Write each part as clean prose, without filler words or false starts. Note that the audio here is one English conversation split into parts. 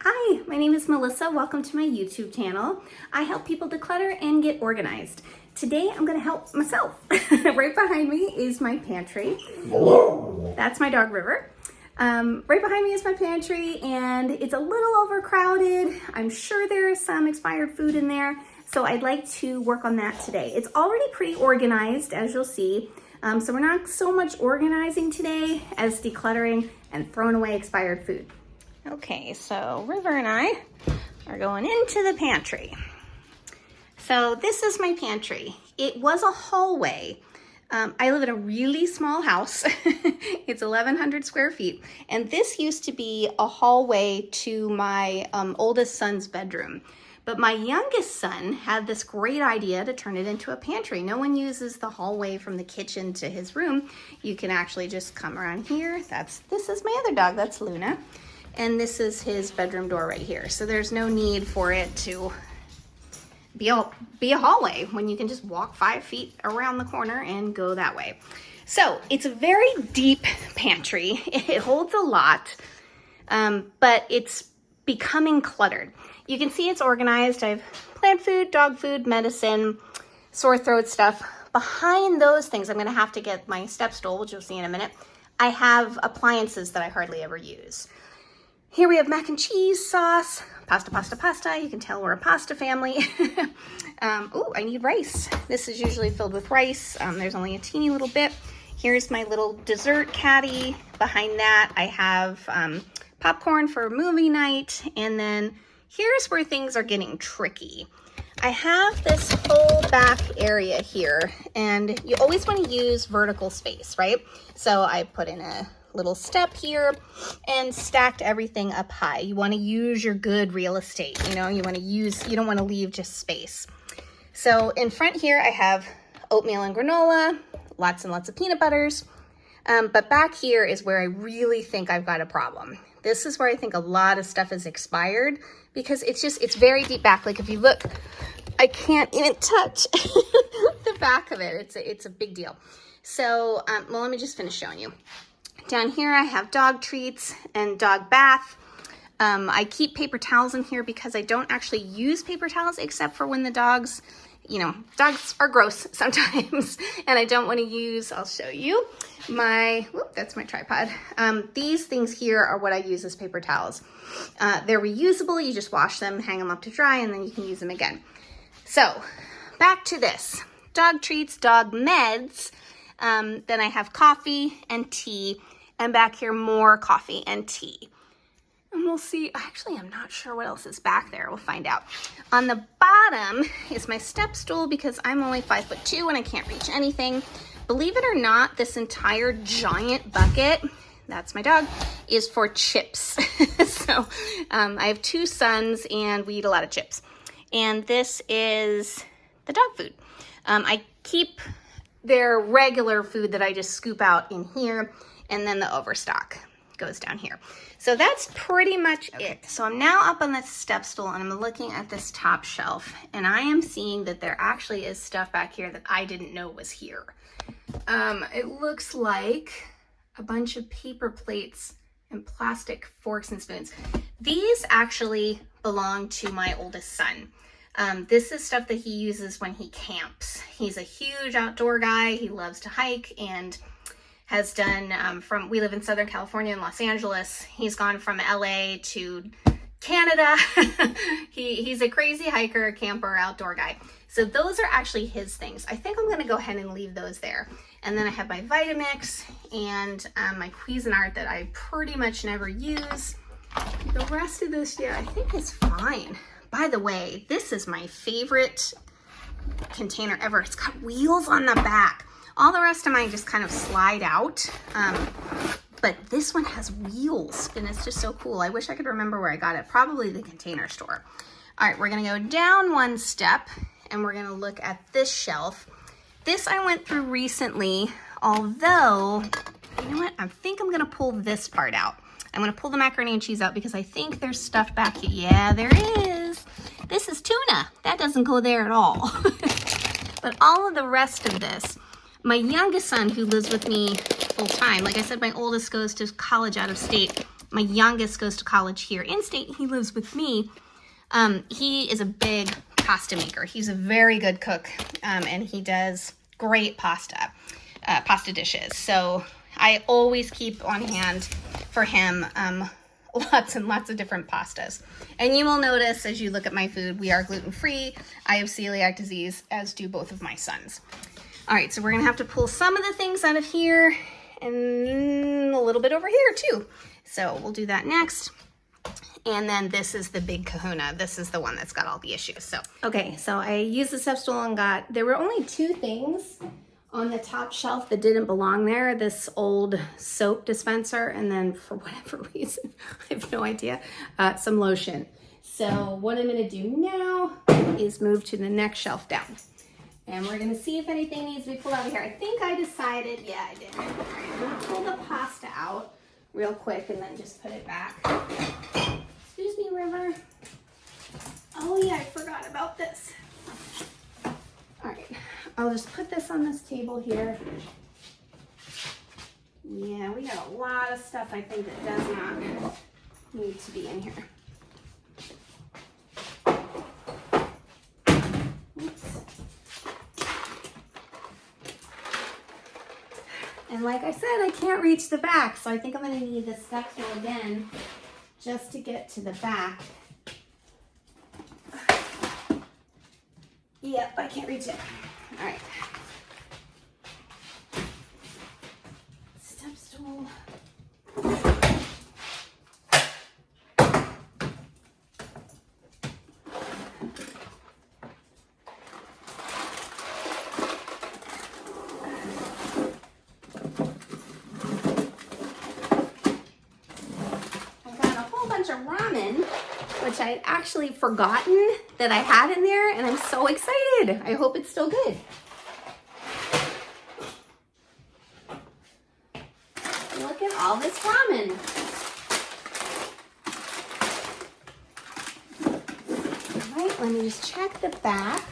Hi, my name is Melissa. Welcome to my YouTube channel. I help people declutter and get organized. Today I'm going to help myself. Right behind me is my pantry. That's my dog River. Right behind me is my pantry and it's a little overcrowded. I'm sure there is some expired food in there, so I'd like to work on that today. It's already pretty organized, as you'll see. So we're not so much organizing today as decluttering and throwing away expired food. Okay, so River and I are going into the pantry. So this is my pantry. It was a hallway. I live in a really small house. It's 1,100 square feet. And this used to be a hallway to my oldest son's bedroom. But my youngest son had this great idea to turn it into a pantry. No one uses the hallway from the kitchen to his room. You can actually just come around here. This is my other dog, that's Luna. And this is his bedroom door right here. So there's no need for it to be a hallway when you can just walk 5 feet around the corner and go that way. So it's a very deep pantry. It holds a lot, but it's becoming cluttered. You can see it's organized. I have plant food, dog food, medicine, sore throat stuff. Behind those things, I'm gonna have to get my step stool, which you'll see in a minute. I have appliances that I hardly ever use. Here we have mac and cheese sauce, pasta. You can tell we're a pasta family. Oh, I need rice. This is usually filled with rice. There's only a teeny little bit. Here's my little dessert caddy. Behind that, I have popcorn for movie night. And then here's where things are getting tricky. I have this whole back area here, and you always want to use vertical space, right? So I put in a little step here and stacked everything up high. You want to use your good real estate, you don't want to leave just space. So in front here, I have oatmeal and granola, lots and lots of peanut butters. But back here is where I really think I've got a problem. This is where I think a lot of stuff is expired because it's very deep back. Like if you look, I can't even touch the back of it. It's a big deal. So, well, let me just finish showing you. Down here, I have dog treats and dog bath. I keep paper towels in here because I don't actually use paper towels except for when the dogs are gross sometimes. And I don't want to use, I'll show you, that's my tripod. These things here are what I use as paper towels. They're reusable. You just wash them, hang them up to dry, and then you can use them again. So back to this. Dog treats, dog meds. Then I have coffee and tea, and back here more coffee and tea. And we'll see, actually I'm not sure what else is back there, we'll find out. On the bottom is my step stool because I'm only 5'2" and I can't reach anything. Believe it or not, this entire giant bucket, that's my dog, is for chips. So I have 2 sons and we eat a lot of chips. And this is the dog food. I keep their regular food that I just scoop out in here, and then the overstock goes down here. So that's pretty much it. So I'm now up on this step stool and I'm looking at this top shelf, and I am seeing that there actually is stuff back here that I didn't know was here. It looks like a bunch of paper plates and plastic forks and spoons. These actually belong to my oldest son. This is stuff that he uses when he camps. He's a huge outdoor guy. He loves to hike and has done, we live in Southern California in Los Angeles. He's gone from LA to Canada. He's a crazy hiker, camper, outdoor guy. So those are actually his things. I think I'm gonna go ahead and leave those there. And then I have my Vitamix and my Cuisinart that I pretty much never use. The rest of this, yeah, I think is fine. By the way, this is my favorite container ever. It's got wheels on the back. All the rest of mine just kind of slide out. But this one has wheels and it's just so cool. I wish I could remember where I got it. Probably the Container Store. All right, we're gonna go down one step and we're gonna look at this shelf. This I went through recently, although, you know what? I think I'm gonna pull this part out. I'm gonna pull the macaroni and cheese out because I think there's stuff back here. Yeah, there is. This is tuna. That doesn't go there at all. But all of the rest of this, my youngest son who lives with me full time, like I said, my oldest goes to college out of state. My youngest goes to college here in state. He lives with me. He is a big pasta maker. He's a very good cook, and he does great pasta dishes. So I always keep on hand for him lots and lots of different pastas. And you will notice as you look at my food, we are gluten-free. I have celiac disease, as do both of my sons. All right, so we're gonna have to pull some of the things out of here and a little bit over here too. So we'll do that next. And then this is the big kahuna. This is the one that's got all the issues. So, okay, so I used the step stool and there were only 2 things on the top shelf that didn't belong there. This old soap dispenser, and then for whatever reason, I have no idea, some lotion. So what I'm gonna do now is move to the next shelf down. And we're gonna see if anything needs to be pulled out of here. I think I decided, yeah, I did. All right, I'm gonna pull the pasta out real quick and then just put it back. Excuse me, River. Oh yeah, I forgot about this. All right, I'll just put this on this table here. Yeah, we got a lot of stuff I think that does not need to be in here. Oops. And like I said, I can't reach the back, so I think I'm gonna need the step stool again just to get to the back. Yep, I can't reach it. All right. Step stool. Of ramen, which I'd actually forgotten that I had in there, and I'm so excited. I hope it's still good. Look at all this ramen. All right, let me just check the back.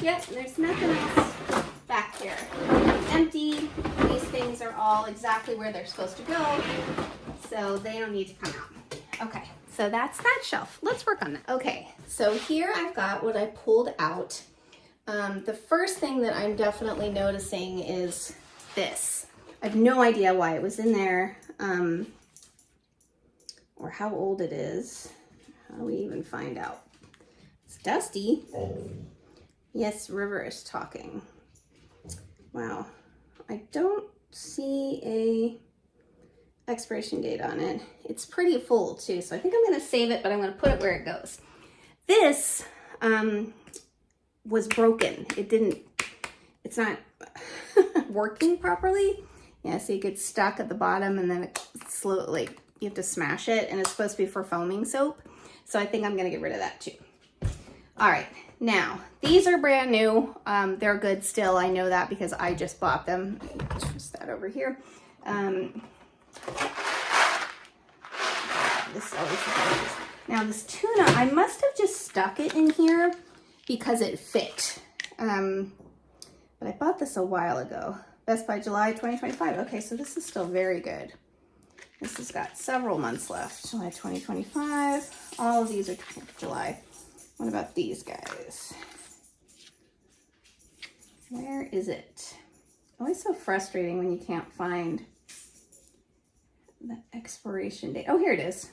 Yep, there's nothing else back here. Empty. These things are all exactly where they're supposed to go, so they don't need to come out. Okay, so that's that shelf. Let's work on that. Okay, so here I've got what I pulled out. The first thing that I'm definitely noticing is this. I have no idea why it was in there, or how old it is. How do we even find out? It's dusty. Yes, River is talking. Wow, I don't see a expiration date on it. It's pretty full too, so I think I'm gonna save it, but I'm gonna put it where it goes. This was broken. It's not working properly. Yeah, so it gets stuck at the bottom and then it slowly, you have to smash it, and it's supposed to be for foaming soap. So I think I'm gonna get rid of that too. All right. Now, these are brand new. They're good still. I know that because I just bought them. Just that over here. This always goes. Now, this tuna, I must have just stuck it in here because it fit. But I bought this a while ago. Best by July 2025. Okay, so this is still very good. This has got several months left. July 2025. All of these are July. What about these guys? Where is it? Always so frustrating when you can't find the expiration date. Oh, here it is.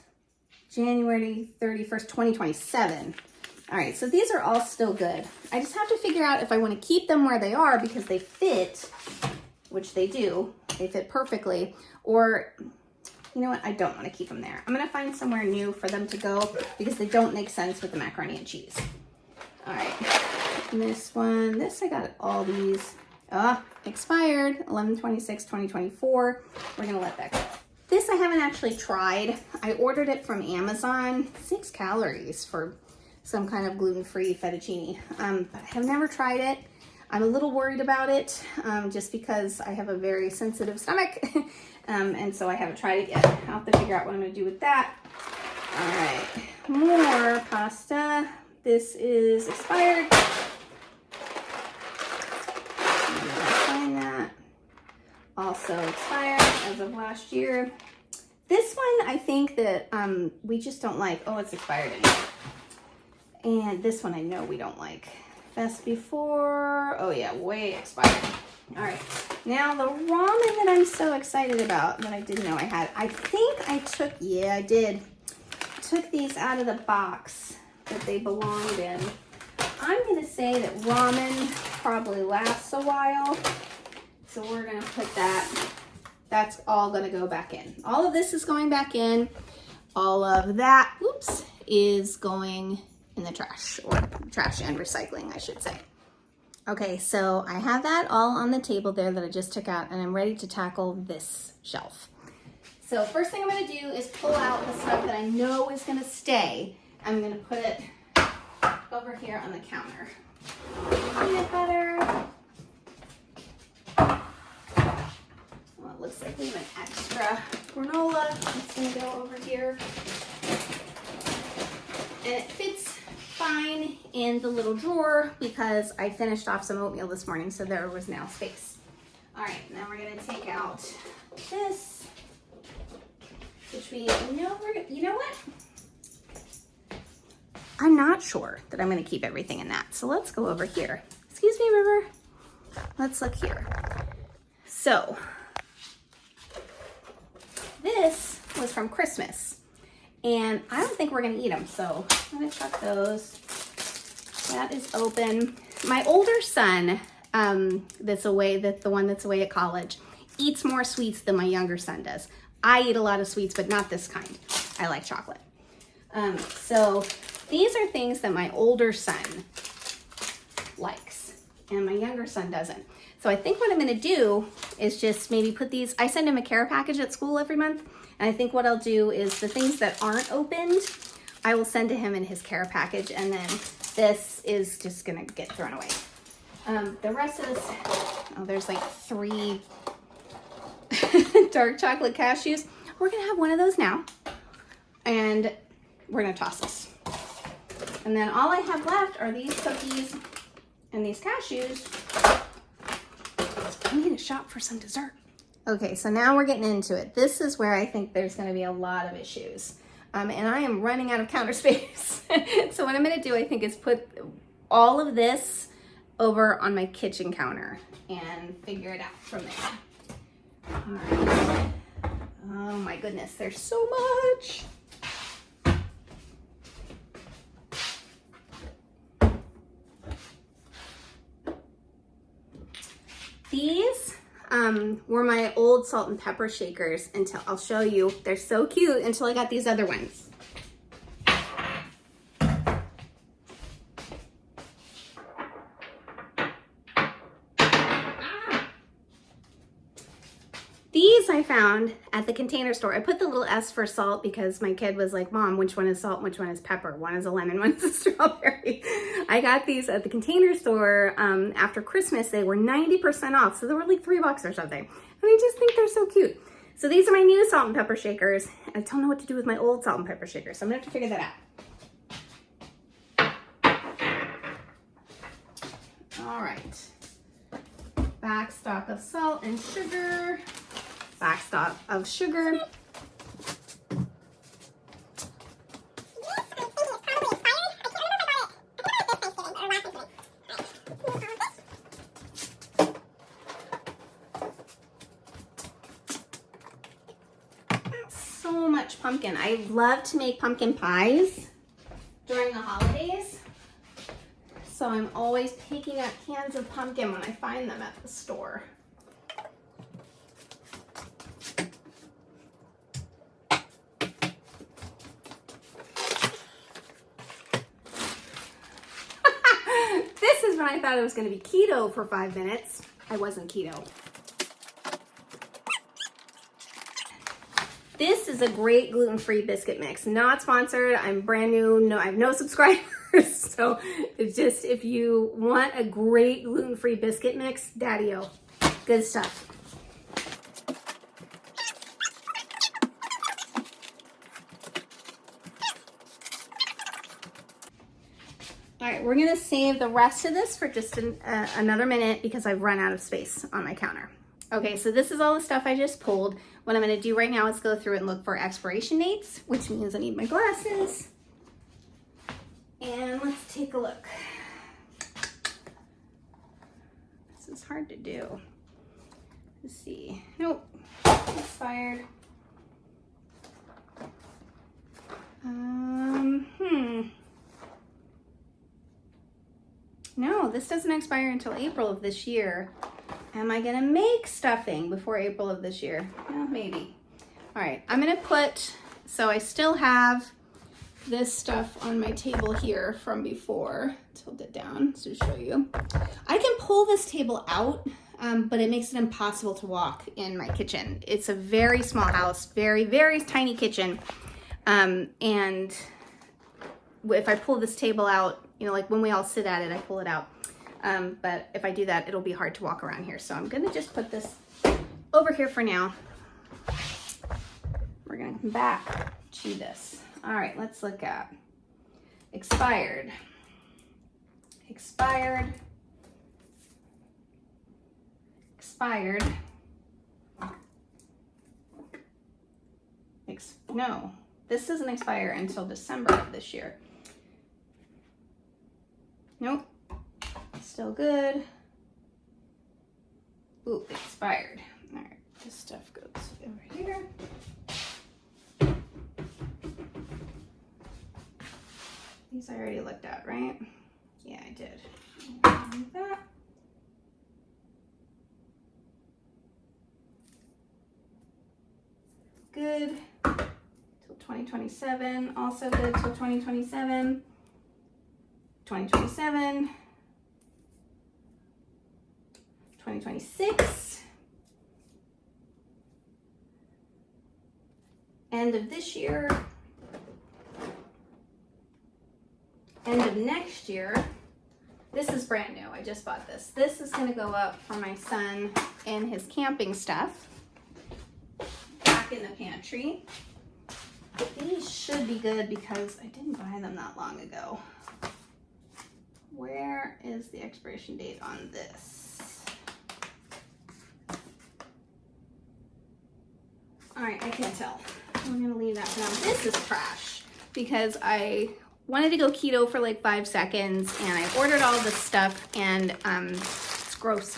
January 31st, 2027. All right, so these are all still good. I just have to figure out if I want to keep them where they are because they fit, which they do. They fit perfectly. Or, you know what? I don't want to keep them there. I'm going to find somewhere new for them to go because they don't make sense with the macaroni and cheese. All right. And this one, I got all these. Expired 11/26/2024. We're going to let that go. This I haven't actually tried. I ordered it from Amazon. 6 calories for some kind of gluten-free fettuccine. But I have never tried it. I'm a little worried about it just because I have a very sensitive stomach. And so I haven't tried it yet. I'll have to figure out what I'm going to do with that. All right, more pasta. This is expired. also expired as of last year. This one, I think that we just don't like. Oh, it's expired anyway. And this one I know we don't like. Best before, oh yeah, way expired. All right, now the ramen that I'm so excited about that I didn't know I had. I think I took, yeah, I did. Took these out of the box that they belonged in. I'm gonna say that ramen probably lasts a while. So we're gonna put that, that's all gonna go back in. All of this is going back in. All of that, oops, is going in the trash, or trash and recycling, I should say. Okay, so I have that all on the table there that I just took out, and I'm ready to tackle this shelf. So first thing I'm gonna do is pull out the stuff that I know is gonna stay. I'm gonna put it over here on the counter. Peanut butter. Well, it looks like we have an extra granola. It's gonna go over here. And it fits fine in the little drawer because I finished off some oatmeal this morning, so there was now space. All right, now we're gonna take out this, which we know we're gonna, you know what? I'm not sure that I'm gonna keep everything in that. So let's go over here. Excuse me, River. Let's look here. So this was from Christmas. And I don't think we're gonna eat them, so I'm gonna chuck those. That is open. My older son, that's away, the one that's away at college, eats more sweets than my younger son does. I eat a lot of sweets, but not this kind. I like chocolate. So these are things that my older son likes, and my younger son doesn't. So I think what I'm gonna do is just maybe put these, I send him a care package at school every month, and I think what I'll do is the things that aren't opened, I will send to him in his care package, and then this is just gonna get thrown away. The rest of this, oh, there's like 3 dark chocolate cashews. We're gonna have one of those now, and we're gonna toss this. And then all I have left are these cookies and these cashews. I need to shop for some dessert. Okay, so now we're getting into it. This is where I think there's gonna be a lot of issues. And I am running out of counter space. So what I'm gonna do, I think, is put all of this over on my kitchen counter and figure it out from there. All right. Oh my goodness, there's so much. These were my old salt and pepper shakers until, I'll show you, they're so cute, until I got these other ones. These I found at the Container Store. I put the little S for salt because my kid was like, Mom, which one is salt, which one is pepper? One is a lemon, one is a strawberry. I got these at the Container Store after Christmas. They were 90% off, so they were like $3 or something. And I just think they're so cute. So these are my new salt and pepper shakers. I don't know what to do with my old salt and pepper shakers, so I'm gonna have to figure that out. All right. Backstock of salt and sugar. Backstock of sugar. So much pumpkin. I love to make pumpkin pies during the holidays. So I'm always picking up cans of pumpkin when I find them at the store. This is when I thought it was going to be keto for 5 minutes. I wasn't keto. This is a great gluten-free biscuit mix. Not sponsored. I'm brand new. No, I have no subscribers. So it's just, if you want a great gluten-free biscuit mix, Daddy-o. Good stuff. All right, we're gonna save the rest of this for just another minute because I've run out of space on my counter. Okay, so this is all the stuff I just pulled. What I'm gonna do right now is go through and look for expiration dates, which means I need my glasses. And let's take a look. This is hard to do. Let's see. Nope, expired. No, this doesn't expire until April of this year. Am I gonna make stuffing before April of this year? Well, maybe. All right, I'm gonna put, so I still have this stuff on my table here from before. Tilt it down to show you. I can pull this table out, but it makes it impossible to walk in my kitchen. It's a very small house, very, very tiny kitchen. And if I pull this table out, you know, like when we all sit at it, I pull it out. But if I do that, it'll be hard to walk around here. So I'm gonna just put this over here for now. We're gonna come back to this. All right, let's look at expired. Expired. Expired. No, this doesn't expire until December of this year. Nope. Still good. Ooh, expired. All right, this stuff goes over here. These I already looked at, right? Yeah, I did. Like that. Good. Till 2027. Also good till 2027. 2027. 2026, end of this year, end of next year. This is brand new, I just bought this. This is gonna go up for my son and his camping stuff back in the pantry. These should be good because I didn't buy them that long ago. Where is the expiration date on this? All right, I can't tell. I'm gonna leave that for now. This is trash because I wanted to go keto for like 5 seconds and I ordered all this stuff and it's gross.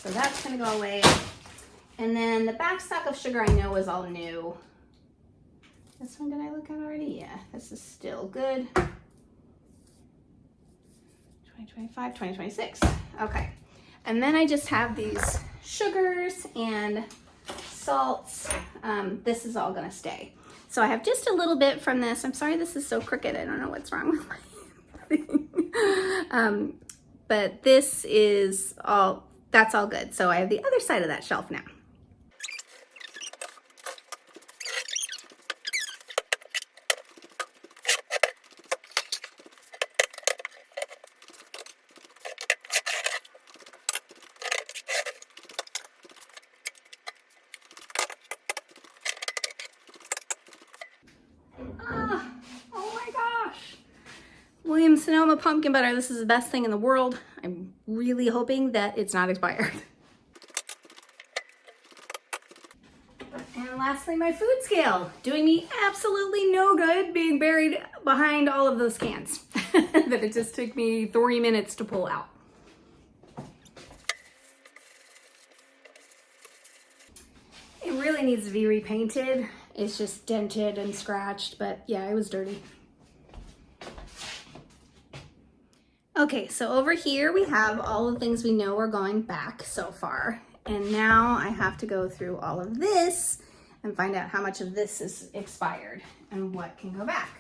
So that's gonna go away. And then the back stock of sugar I know is all new. This one, did I look at already? Yeah, this is still good. 2025, 2026. Okay. And then I just have these sugars and salts. This is all gonna stay. So I have just a little bit from this. I'm sorry this is so crooked. I don't know what's wrong with my thing. But this is all, that's all good. So I have the other side of that shelf now. Williams Sonoma pumpkin butter. This is the best thing in the world. I'm really hoping that it's not expired. And lastly, my food scale. Doing me absolutely no good being buried behind all of those cans that it just took me 3 minutes to pull out. It really needs to be repainted. It's just dented and scratched, but yeah, it was dirty. Okay, so over here we have all the things we know are going back so far. And now I have to go through all of this and find out how much of this is expired and what can go back.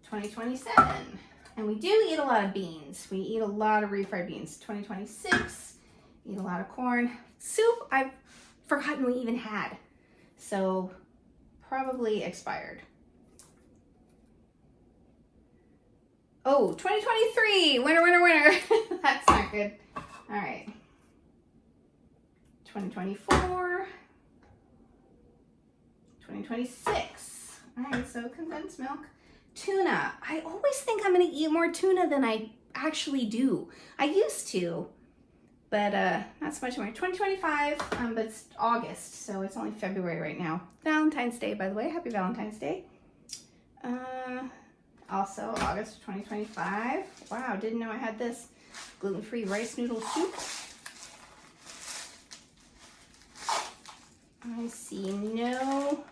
2027. And we do eat a lot of beans. We eat a lot of refried beans. 2026, eat a lot of corn. Soup, I've forgotten we even had. So probably expired. Oh, 2023, winner, winner, winner. That's not good. All right. 2024. 2026. All right, so condensed milk. Tuna. I always think I'm gonna eat more tuna than I actually do. I used to, But not so much more. 2025, but it's August, so it's only February right now. Valentine's Day, by the way. Happy Valentine's Day. Also August of 2025. Wow, didn't know I had this. Gluten-free rice noodle soup. I see no...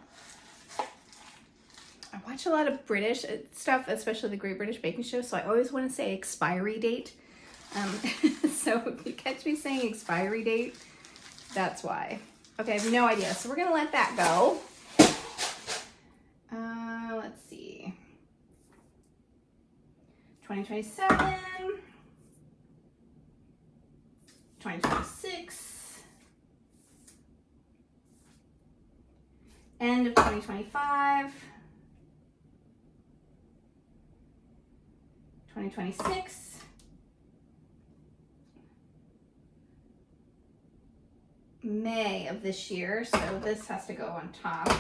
I watch a lot of British stuff, especially the Great British Baking Show, so I always want to say expiry date. So if you catch me saying expiry date, that's why. Okay, I have no idea. So we're going to let that go. Let's see. 2027. 2026. End of 2025. 2026. May of this year, so this has to go on top.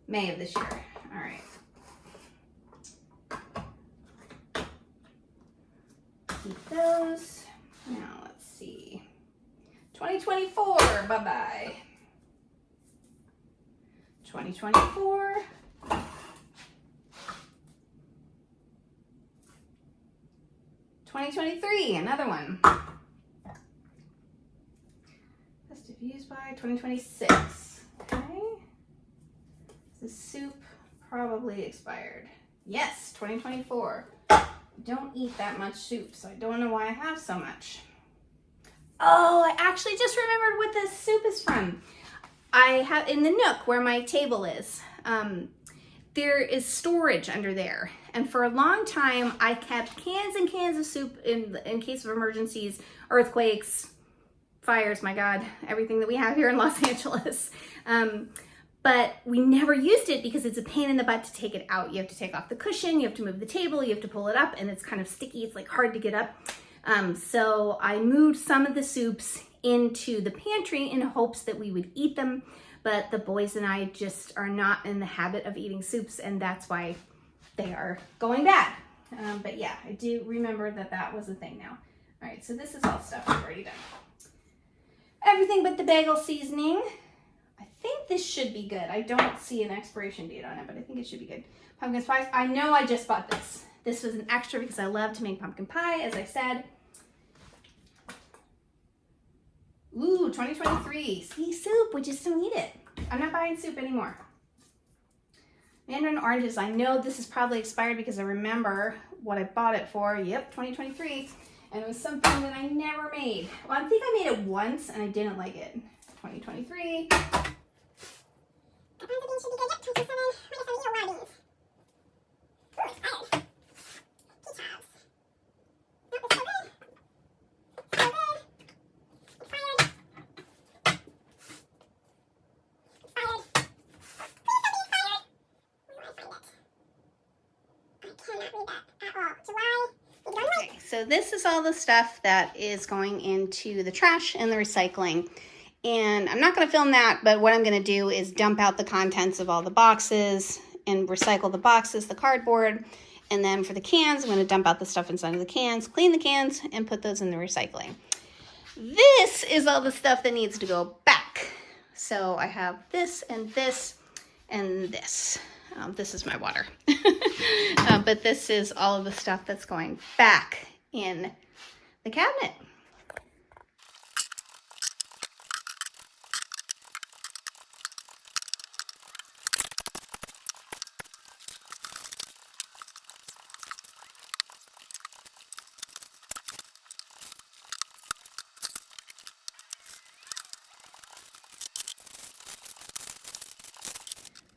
May of this year. All right. Keep those. Now let's see. 2024. Bye-bye. 2024. 2023. Another one. Used by 2026. Okay. The soup probably expired. Yes, 2024. Don't eat that much soup, so I don't know why I have so much. Oh, I actually just remembered what this soup is from. I have in the nook where my table is. There is storage under there, and for a long time I kept cans and cans of soup in case of emergencies, earthquakes, fires, my God, everything that we have here in Los Angeles. But we never used it because it's a pain in the butt to take it out. You have to take off the cushion, you have to move the table, you have to pull it up, and it's kind of sticky. It's like hard to get up. So I moved some of the soups into the pantry in hopes that we would eat them. But the boys and I just are not in the habit of eating soups, and that's why they are going bad. But yeah, I do remember that that was a thing now. All right, so this is all stuff we've already done. Everything but the bagel seasoning. I think this should be good. I don't see an expiration date on it, but I think it should be good. Pumpkin spice. I know I just bought this. This was an extra because I love to make pumpkin pie, as I said. Ooh, 2023. See, soup. We just don't eat it. I'm not buying soup anymore. Mandarin oranges. I know this is probably expired because I remember what I bought it for. Yep, 2023. And it was something that I never made. Well, I think I made it once and I didn't like it. 2023. So this is all the stuff that is going into the trash and the recycling. And I'm not going to film that, but what I'm going to do is dump out the contents of all the boxes and recycle the boxes, the cardboard. And then for the cans, I'm going to dump out the stuff inside of the cans, clean the cans, and put those in the recycling. This is all the stuff that needs to go back. So I have this and this and this. This is my water. But this is all of the stuff that's going back in the cabinet.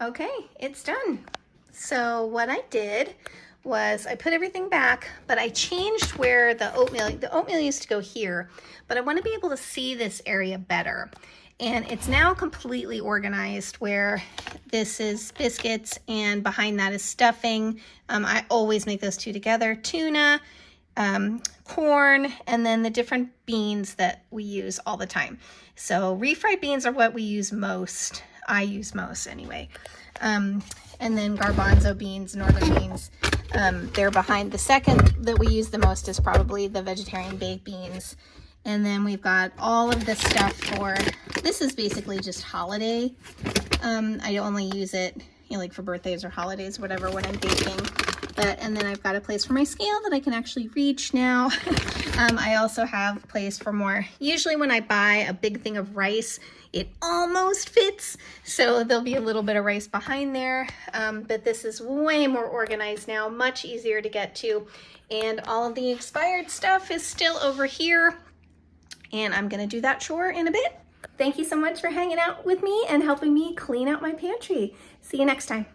Okay, it's done. So what I did was I put everything back, but I changed where the oatmeal used to go here, but I want to be able to see this area better. And it's now completely organized where this is biscuits and behind that is stuffing. I always make those two together, tuna, corn, and then the different beans that we use all the time. So refried beans are what we use most. I use most anyway. And then garbanzo beans, northern beans, they're behind. The second that we use the most is probably the vegetarian baked beans. And then we've got all of the stuff for, this is basically just holiday. I only use it, you know, like for birthdays or holidays, whatever, when I'm baking. And then I've got a place for my scale that I can actually reach now. I also have a place for more. Usually when I buy a big thing of rice, it almost fits. So there'll be a little bit of rice behind there. But this is way more organized now, much easier to get to. And all of the expired stuff is still over here. And I'm gonna do that chore in a bit. Thank you so much for hanging out with me and helping me clean out my pantry. See you next time.